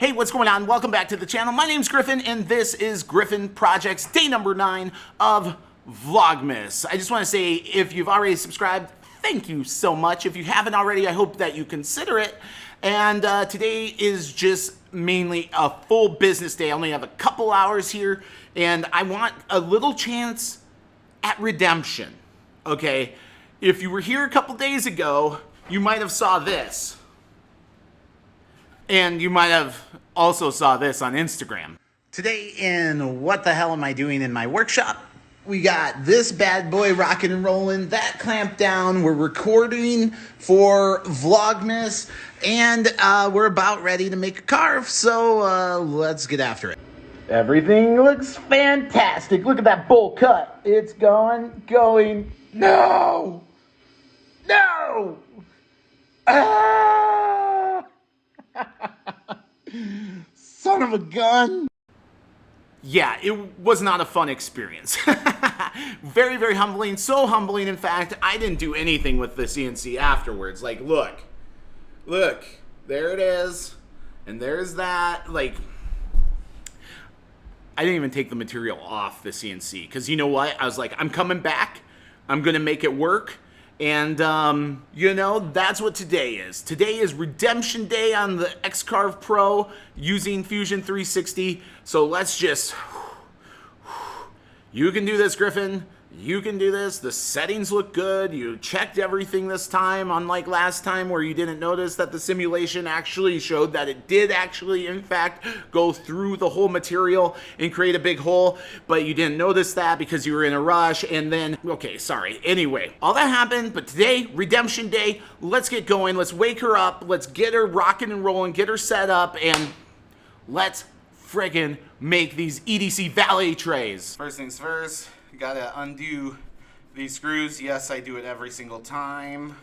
Hey, what's going on? Welcome back to the channel. My name's Griffin, and this is Griffin Projects, day number 9 of Vlogmas. I just want to say, if you've already subscribed, thank you so much. If you haven't already, I hope that you consider it. And today is just mainly a full business day. I only have a couple hours here, and I want a little chance at redemption. Okay, if you were here a couple days ago, you might have saw this. And you might have also saw this on Instagram. Today in What the Hell Am I Doing in My Workshop, we got this bad boy rocking and rolling, that clamped down, we're recording for Vlogmas, and we're about ready to make a carve, so let's get after it. Everything looks fantastic. Look at that bowl cut. It's going. No! No! Ah! Son of a gun. Yeah, it was not a fun experience. Very, very humbling. So humbling, in fact, I didn't do anything with the CNC afterwards. Like, look, there it is, and there's that. Like, I didn't even take the material off the CNC, because you know what? I was like, I'm coming back. I'm gonna make it work. And, you know, that's what today is. Today is redemption day on the X-Carve Pro using Fusion 360. So let's just, you can do this, Griffin. You can do this. The settings look good. You checked everything this time, unlike last time where you didn't notice that the simulation actually showed that it did actually, in fact, go through the whole material and create a big hole, but you didn't notice that because you were in a rush, and then, okay, sorry. Anyway, all that happened, but today, redemption day, let's get going. Let's wake her up. Let's get her rocking and rolling, get her set up, and let's friggin' make these EDC Valet Trays. First things first. Gotta undo these screws. Yes, I do it every single time.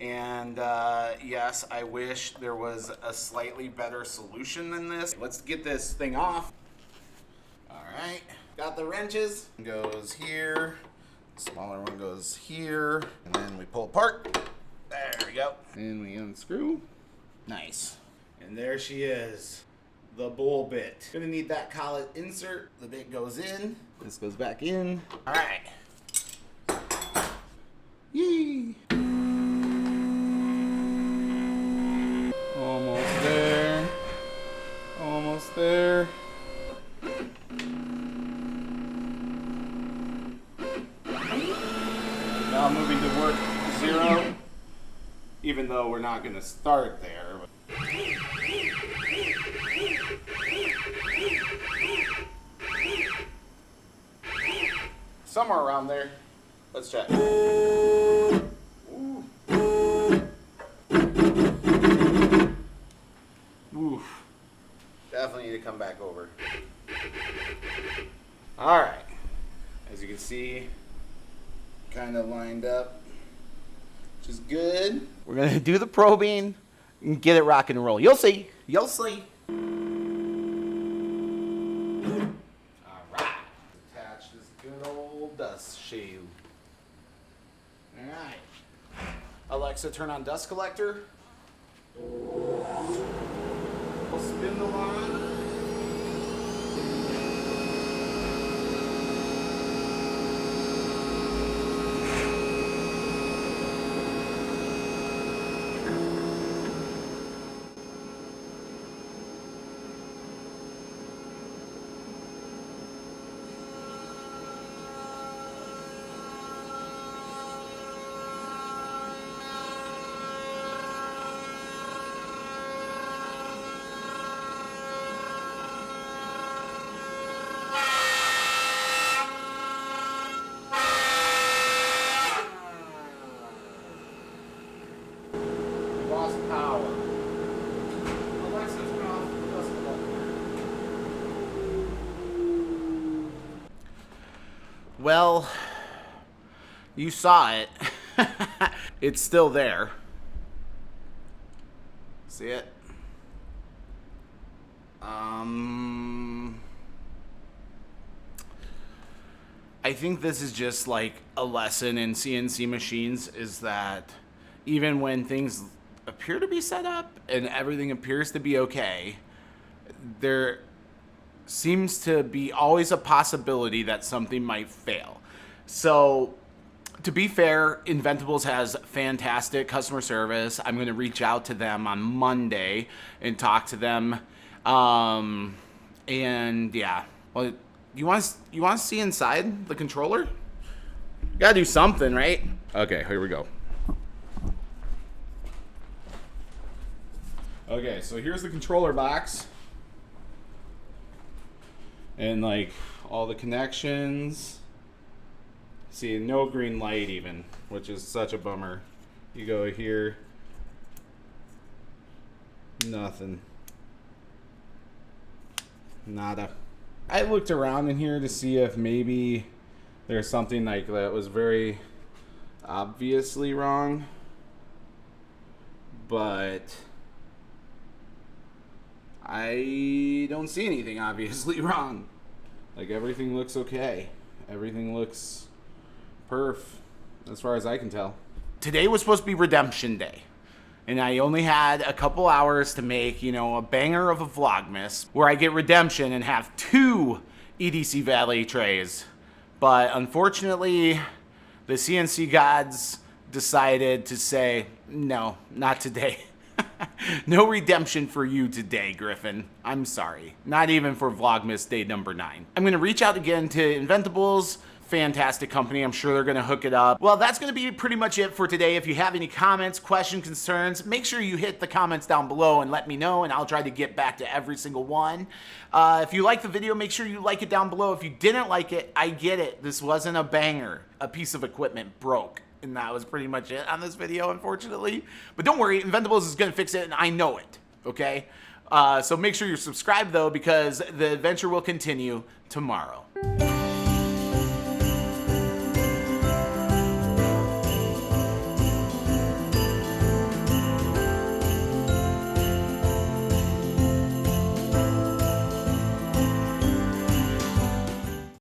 And yes, I wish there was a slightly better solution than this. Let's get this thing off. All right, got the wrenches. Goes here. The smaller one goes here. And then we pull apart. There we go. And we unscrew. Nice. And there she is. The bowl bit. Gonna need that collet insert. The bit goes in. This goes back in. All right. Yee. Almost there. Almost there. Now moving to work 0. Even though we're not gonna start there. Somewhere around there. Let's check. Ooh. Oof. Definitely need to come back over. Alright. As you can see, kind of lined up, which is good. We're going to do the probing and get it rock and roll. You'll see. You'll see. Dust shield. Alright. Alexa, turn on dust collector. We'll spin the line. Well, you saw it. It's still there. See it? I think this is just like a lesson in CNC machines, is that even when things appear to be set up and everything appears to be okay, there seems to be always a possibility that something might fail. So to be fair, Inventables has fantastic customer service. I'm going to reach out to them on Monday and talk to them. And yeah, well, you want to see inside the controller? You gotta do something, right? Okay, here we go. Okay, so here's the controller box. And like all the connections. See, no green light even, which is such a bummer. You go here, nothing. Nada. I looked around in here to see if maybe there's something like that was very obviously wrong, but I don't see anything obviously wrong. Like, everything looks okay. Everything looks perf, as far as I can tell. Today was supposed to be redemption day, and I only had a couple hours to make, you know, a banger of a vlogmas where I get redemption and have 2 EDC Valet trays. But unfortunately, the CNC gods decided to say, no, not today. No redemption for you today, Griffin. I'm sorry. Not even for Vlogmas day number 9. I'm going to reach out again to Inventables. Fantastic company. I'm sure they're going to hook it up. Well, that's going to be pretty much it for today. If you have any comments, questions, concerns, make sure you hit the comments down below and let me know, and I'll try to get back to every single one. If you like the video, make sure you like it down below. If you didn't like it, I get it. This wasn't a banger. A piece of equipment broke. And that was pretty much it on this video, unfortunately. But don't worry, Inventables is going to fix it, and I know it, okay? So make sure you're subscribed, though, because the adventure will continue tomorrow.